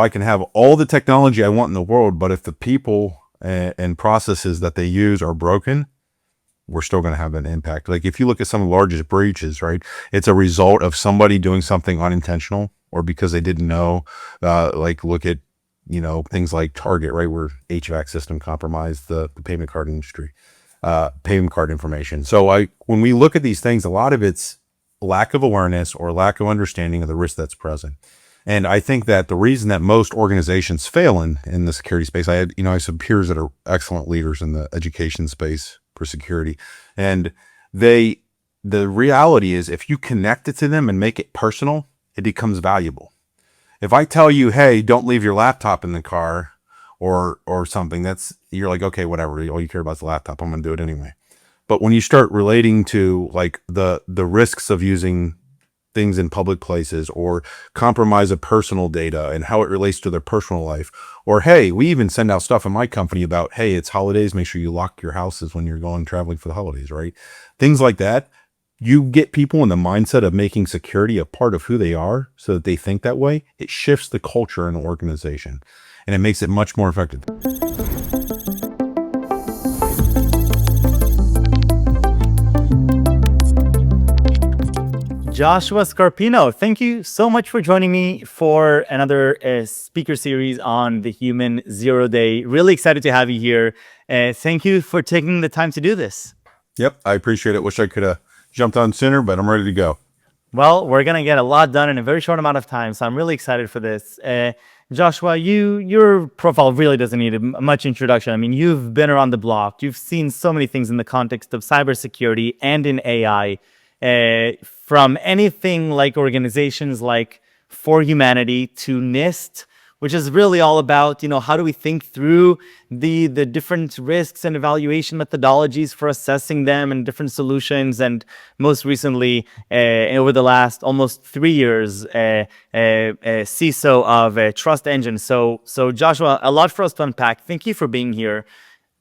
I can have all the technology I want in the world, but if the people and processes that they use are broken, we're still going to have an impact. Like if you look at some of the largest breaches, right, it's a result of somebody doing something unintentional or because they didn't know. Like look at, things like Target, right, where HVAC system compromised the payment card industry, payment card information. So when we look at these things, a lot of it's lack of awareness or lack of understanding of the risk that's present. And I think that the reason that most organizations fail in the security space, I have some peers that are excellent leaders in the education space for security. And the reality is if you connect it to them and make it personal, it becomes valuable. If I tell you, hey, don't leave your laptop in the car or something, you're like, okay, whatever. All you care about is the laptop. I'm going to do it anyway. But when you start relating to like the risks of using things in public places or compromise of personal data and how it relates to their personal life, or, hey, we even send out stuff in my company about, hey, it's holidays. Make sure you lock your houses when you're going traveling for the holidays, right? Things like that. You get people in the mindset of making security a part of who they are so that they think that way. It shifts the culture in the organization and it makes it much more effective. Joshua Scarpino, thank you so much for joining me for another speaker series on the Human Zero Day. Really excited to have you here. Thank you for taking the time to do this. Yep, I appreciate it. Wish I could have jumped on sooner, but I'm ready to go. Well, we're going to get a lot done in a very short amount of time, so I'm really excited for this. Joshua, your profile really doesn't need much introduction. I mean, you've been around the block. You've seen so many things in the context of cybersecurity and in AI. From anything like organizations like For Humanity to NIST, which is really all about, how do we think through the different risks and evaluation methodologies for assessing them and different solutions. And most recently, over the last almost 3 years, CISO of Trust Engine. So Joshua, a lot for us to unpack. Thank you for being here.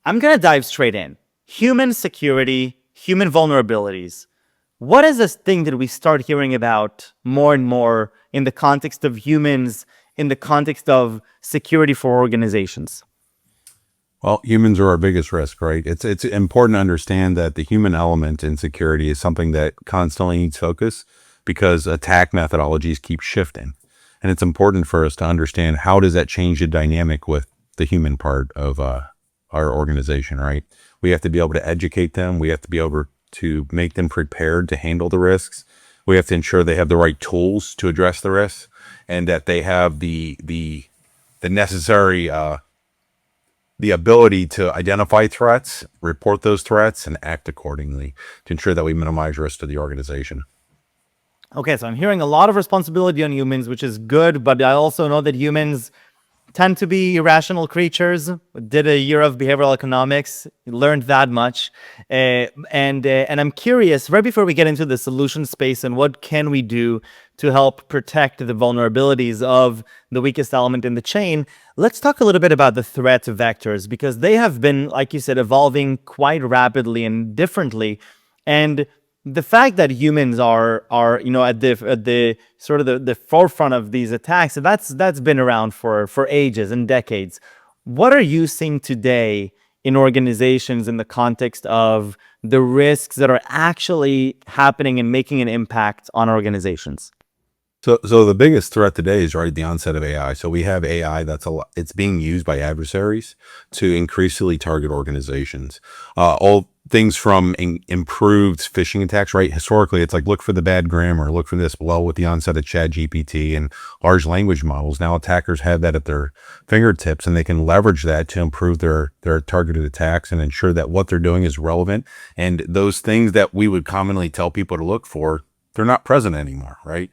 I'm going to dive straight in. Human security, human vulnerabilities. What is this thing that we start hearing about more and more in the context of humans, in the context of security for organizations? Well, humans are our biggest risk, right? It's important to understand that the human element in security is something that constantly needs focus because attack methodologies keep shifting. And it's important for us to understand how does that change the dynamic with the human part of our organization, right? We have to be able to educate them. We have to be able to make them prepared to handle the risks. We have to ensure they have the right tools to address the risks and that they have the necessary the ability to identify threats, report those threats, and act accordingly to ensure that we minimize risk to the organization. Okay, so I'm hearing a lot of responsibility on humans, which is good, but I also know that humans tend to be irrational creatures. Did a year of behavioral economics, learned that much. And I'm curious, right before we get into the solution space and what can we do to help protect the vulnerabilities of the weakest element in the chain, let's talk a little bit about the threat vectors, because they have been, like you said, evolving quite rapidly and differently. And the fact that humans are at the sort of the forefront of these attacks, that's been around for ages and decades. What are you seeing today in organizations in the context of the risks that are actually happening and making an impact on organizations? So the biggest threat today is right at the onset of AI. So we have AI it's being used by adversaries to increasingly target organizations. All things from improved phishing attacks, right? Historically, it's like, look for the bad grammar, look for this. Well, with the onset of ChatGPT and large language models, now attackers have that at their fingertips and they can leverage that to improve their targeted attacks and ensure that what they're doing is relevant. And those things that we would commonly tell people to look for, they're not present anymore, right?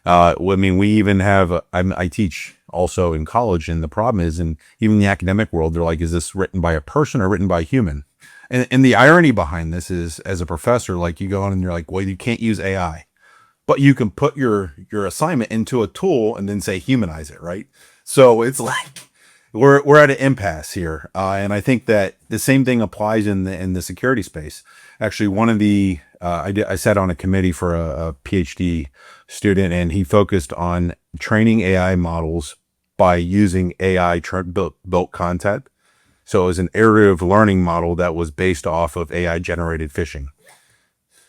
I mean, we even have, I teach also in college, and the problem is, in even the academic world, they're like, is this written by a person or written by a human? And the irony behind this is, as a professor, like you go on and you're like, well, you can't use AI, but you can put your assignment into a tool and then say, humanize it, right? So it's like, we're at an impasse here. And I think that the same thing applies in the security space. Actually, one of the, I sat on a committee for a PhD student, and he focused on training AI models by using AI built content. So it was an iterative learning model that was based off of AI generated phishing.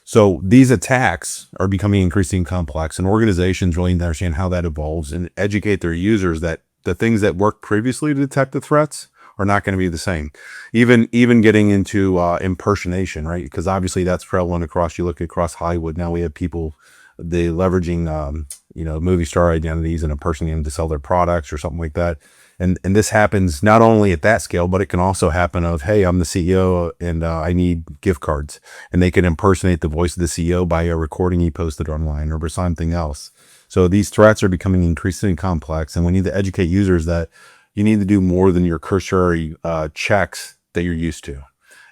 So these attacks are becoming increasingly complex, and organizations really need to understand how that evolves and educate their users that the things that worked previously to detect the threats are not going to be the same. Even getting into impersonation, right? Because obviously that's prevalent across. You look across Hollywood now. We have people they leveraging movie star identities and impersonating them to sell their products or something like that. And this happens not only at that scale, but it can also happen of, hey, I'm the CEO and I need gift cards, and they can impersonate the voice of the CEO by a recording he posted online or by something else. So these threats are becoming increasingly complex, and we need to educate users that you need to do more than your cursory checks that you're used to.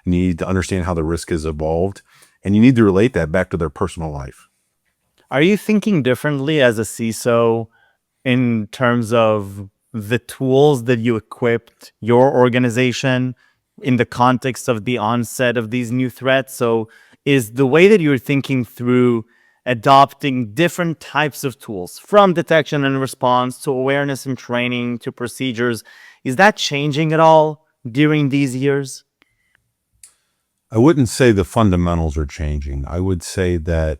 You need to understand how the risk has evolved, and you need to relate that back to their personal life. Are you thinking differently as a CISO in terms of the tools that you equipped your organization in the context of the onset of these new threats? So is the way that you're thinking through adopting different types of tools, from detection and response to awareness and training to procedures, is that changing at all during these years? I wouldn't say the fundamentals are changing. I would say that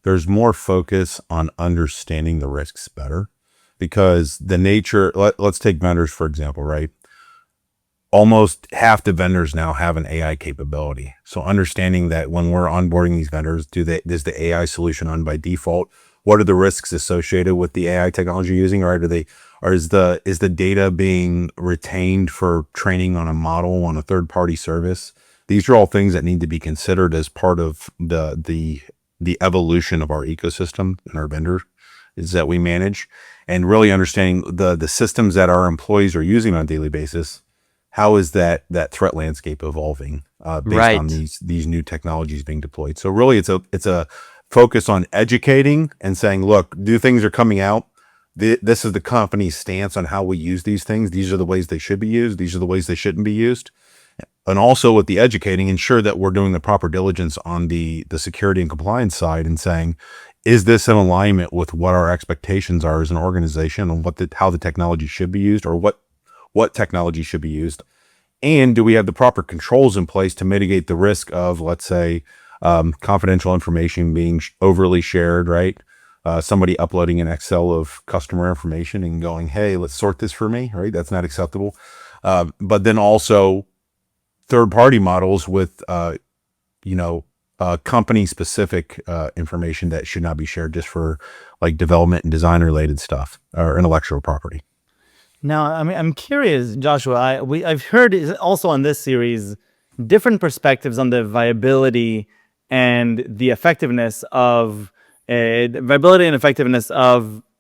there's more focus on understanding the risks better, because the nature, let's take vendors, for example, right? Almost half the vendors now have an AI capability. So understanding that when we're onboarding these vendors, is the AI solution on by default? What are the risks associated with the AI technology using, right? Is the data being retained for training on a model on a third party service? These are all things that need to be considered as part of the evolution of our ecosystem and our vendor is that we manage, and really understanding the systems that our employees are using on a daily basis. How is that threat landscape evolving based on Right. these new technologies being deployed? So really, it's a focus on educating and saying, look, new things are coming out. This is the company's stance on how we use these things. These are the ways they should be used. These are the ways they shouldn't be used. And also with the educating, ensure that we're doing the proper diligence on the security and compliance side and saying, is this in alignment with what our expectations are as an organization and how the technology should be used, or what technology should be used? And do we have the proper controls in place to mitigate the risk of, let's say, confidential information being overly shared, right? Somebody uploading an Excel of customer information and going, hey, let's sort this for me, right? That's not acceptable. But then also third-party models with, company specific information that should not be shared just for like development and design related stuff or intellectual property. Now, I mean, I'm curious, Joshua. I've heard also on this series different perspectives on the viability and the effectiveness of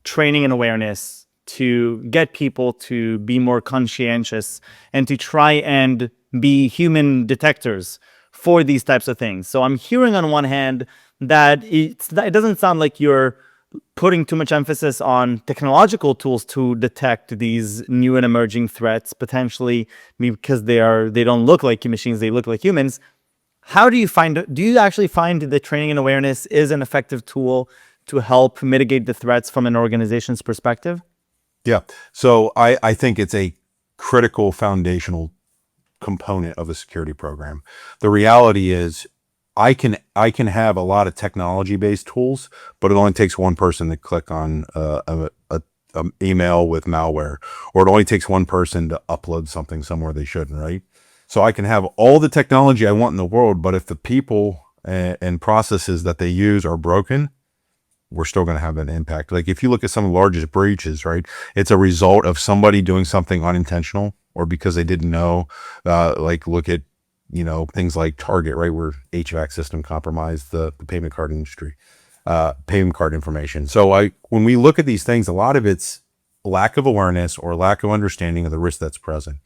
training and awareness to get people to be more conscientious and to try and be human detectors for these types of things. So I'm hearing on one hand that it doesn't sound like you're putting too much emphasis on technological tools to detect these new and emerging threats, potentially because they don't look like machines, they look like humans. Do you actually find that training and awareness is an effective tool to help mitigate the threats from an organization's perspective? Yeah. So I think it's a critical foundational component of a security program. The reality is I can have a lot of technology based tools, but it only takes one person to click on a email with malware, or it only takes one person to upload something somewhere they shouldn't, right? So I can have all the technology I want in the world, but if the people and processes that they use are broken, we're still going to have an impact. Like if you look at some of the largest breaches, right, it's a result of somebody doing something unintentional or because they didn't know. Like look at things like Target, right, where HVAC system compromised the payment card industry, payment card information. So when we look at these things, a lot of it's lack of awareness or lack of understanding of the risk that's present.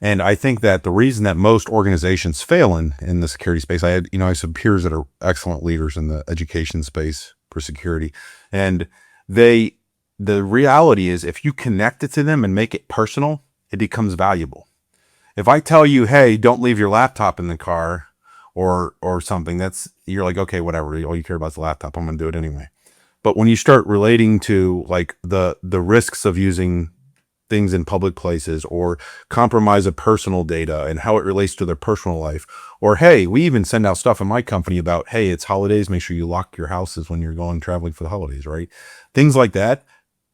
And I think that the reason that most organizations fail in the security space, I have some peers that are excellent leaders in the education space for security. And the reality is if you connect it to them and make it personal, it becomes valuable. If I tell you, hey, don't leave your laptop in the car or something, you're like, okay, whatever. All you care about is the laptop. I'm going to do it anyway. But when you start relating to like the risks of using things in public places, or compromise of personal data and how it relates to their personal life. Or, hey, we even send out stuff in my company about, hey, it's holidays, make sure you lock your houses when you're going traveling for the holidays, right? Things like that.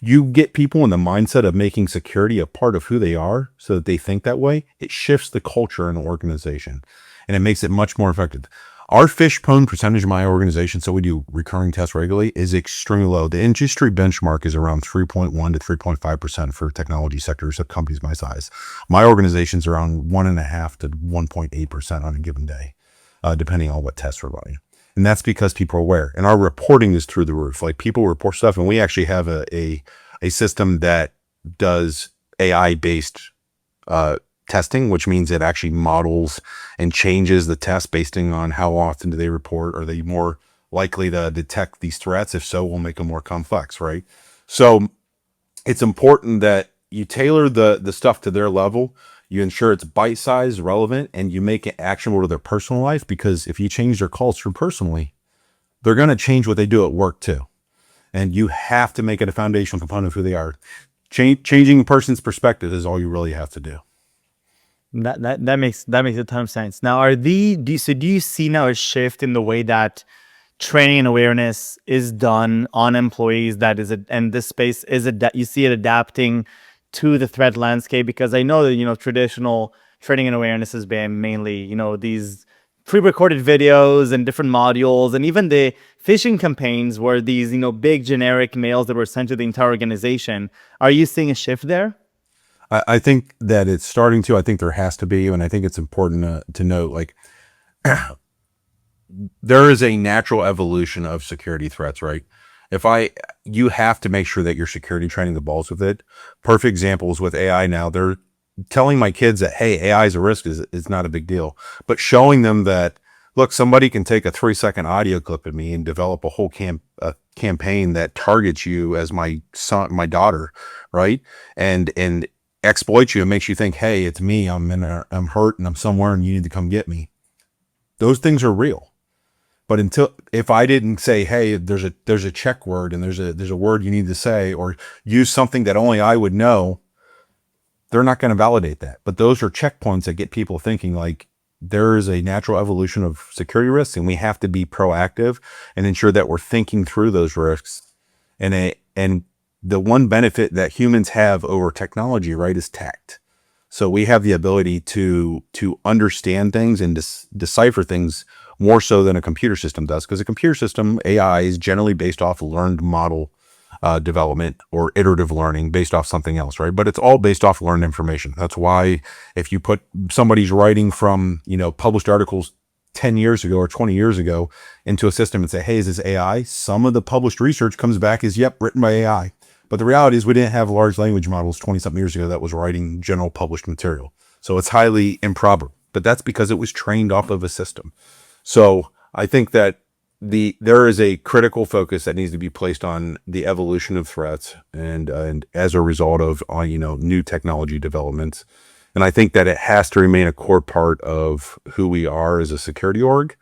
You get people in the mindset of making security a part of who they are so that they think that way. It shifts the culture in the organization and it makes it much more effective. Our fish prone percentage in my organization, so we do recurring tests regularly, is extremely low. The industry benchmark is around 3.1 to 3.5% for technology sectors of companies my size. My organization's around 1.5 to 1.8% on a given day, depending on what tests we're running. And that's because people are aware. And our reporting is through the roof. Like, people report stuff, and we actually have a system that does AI-based testing, which means it actually models and changes the test based on how often do they report. Are they more likely to detect these threats? If so, we'll make them more complex, right? So it's important that you tailor the stuff to their level. You ensure it's bite-sized, relevant, and you make it actionable to their personal life, because if you change their culture personally, they're going to change what they do at work too. And you have to make it a foundational component of who they are. Changing a person's perspective is all you really have to do. That makes a ton of sense. Now, do you see now a shift in the way that training and awareness is done on employees, and this space you see it adapting to the threat landscape? Because I know that, traditional training and awareness has been mainly, these pre-recorded videos and different modules, and even the phishing campaigns were these, big generic mails that were sent to the entire organization. Are you seeing a shift there? I think that it's starting to. I think there has to be, and I think it's important to note, like, there is a natural evolution of security threats, right? You have to make sure that your security training the balls with it. Perfect examples with AI now. They're telling my kids that, hey, AI is a risk, is not a big deal, but showing them that, look, somebody can take a 3-second audio clip of me and develop a whole campaign that targets you as my son, my daughter, right? And exploit you and makes you think, hey, it's me. I'm hurt and I'm somewhere and you need to come get me. Those things are real. But if I didn't say, hey, there's a check word and there's a word you need to say, or use something that only I would know, they're not going to validate that. But those are checkpoints that get people thinking, like, there is a natural evolution of security risks, and we have to be proactive and ensure that we're thinking through those risks. And the one benefit that humans have over technology, right, is tact. So we have the ability to understand things and decipher things more so than a computer system does, because a computer system, AI, is generally based off learned model development or iterative learning based off something else, right? But it's all based off learned information. That's why if you put somebody's writing from, published articles 10 years ago or 20 years ago into a system and say, hey, is this AI? Some of the published research comes back as, yep, written by AI. But the reality is we didn't have large language models 20-something years ago that was writing general published material. So it's highly improper. But that's because it was trained off of a system. So I think that there is a critical focus that needs to be placed on the evolution of threats and as a result of new technology developments. And I think that it has to remain a core part of who we are as a security org,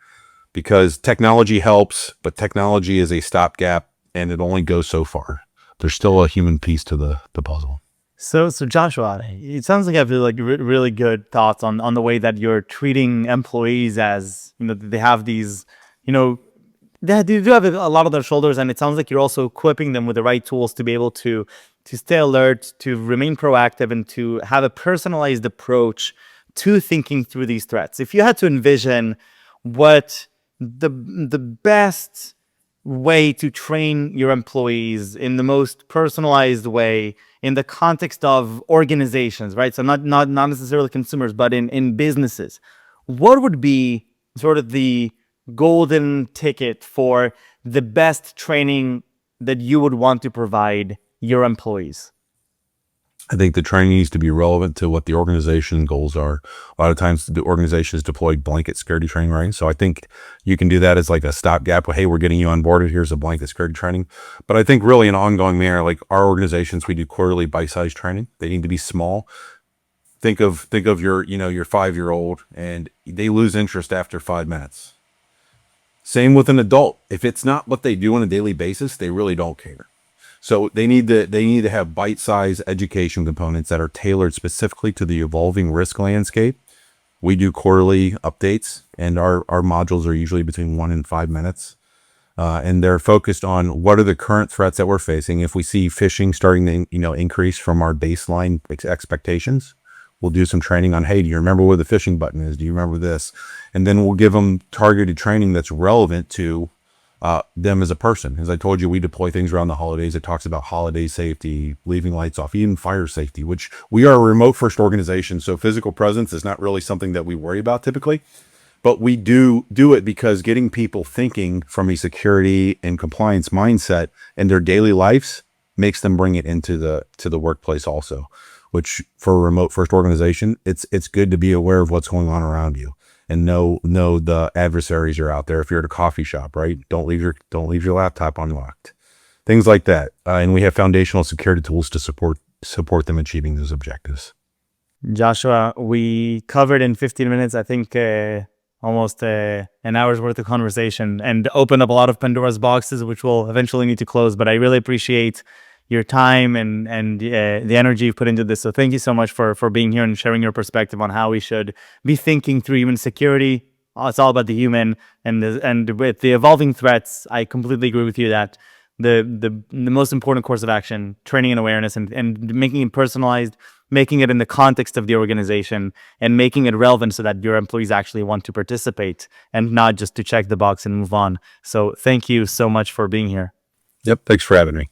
because technology helps, but technology is a stopgap and it only goes so far. There's still a human piece to the puzzle. So Joshua, it sounds like you have really good thoughts on the way that you're treating employees, as they have these, they do have a lot on their shoulders, and it sounds like you're also equipping them with the right tools to be able to stay alert, to remain proactive, and to have a personalized approach to thinking through these threats. If you had to envision what the best way to train your employees in the most personalized way in the context of organizations, right? So not necessarily consumers, but in businesses, what would be sort of the golden ticket for the best training that you would want to provide your employees? I think the training needs to be relevant to what the organization goals are. A lot of times the organizations deploy blanket security training, right? So I think you can do that as like a stopgap. Hey, we're getting you onboarded. Here's a blanket security training. But I think really an ongoing manner, like our organizations, we do quarterly bite-sized training. They need to be small. Think of your, your 5-year-old, and they lose interest after 5 minutes. Same with an adult. If it's not what they do on a daily basis, they really don't care. So they need to have bite-sized education components that are tailored specifically to the evolving risk landscape. We do quarterly updates, and our modules are usually between 1 and 5 minutes. And they're focused on what are the current threats that we're facing. If we see phishing starting to increase from our baseline expectations, we'll do some training on, hey, do you remember where the phishing button is? Do you remember this? And then we'll give them targeted training that's relevant to them as a person. As I told you, we deploy things around the holidays. It talks about holiday safety, leaving lights off, even fire safety, which we are a remote first organization. So physical presence is not really something that we worry about typically. But we do it because getting people thinking from a security and compliance mindset in their daily lives makes them bring it into the workplace also, which for a remote first organization, it's good to be aware of what's going on around you and know the adversaries are out there. If you're at a coffee shop, right? Don't leave your laptop unlocked. Things like that. And we have foundational security tools to support them achieving those objectives. Joshua, we covered in 15 minutes, I think, almost an hour's worth of conversation, and opened up a lot of Pandora's boxes, which we'll eventually need to close. But I really appreciate your time and the energy you've put into this. So thank you so much for being here and sharing your perspective on how we should be thinking through human security. It's all about the human, and with the evolving threats, I completely agree with you that the most important course of action, training and awareness, and making it personalized, making it in the context of the organization, and making it relevant so that your employees actually want to participate and not just to check the box and move on. So thank you so much for being here. Yep. Thanks for having me.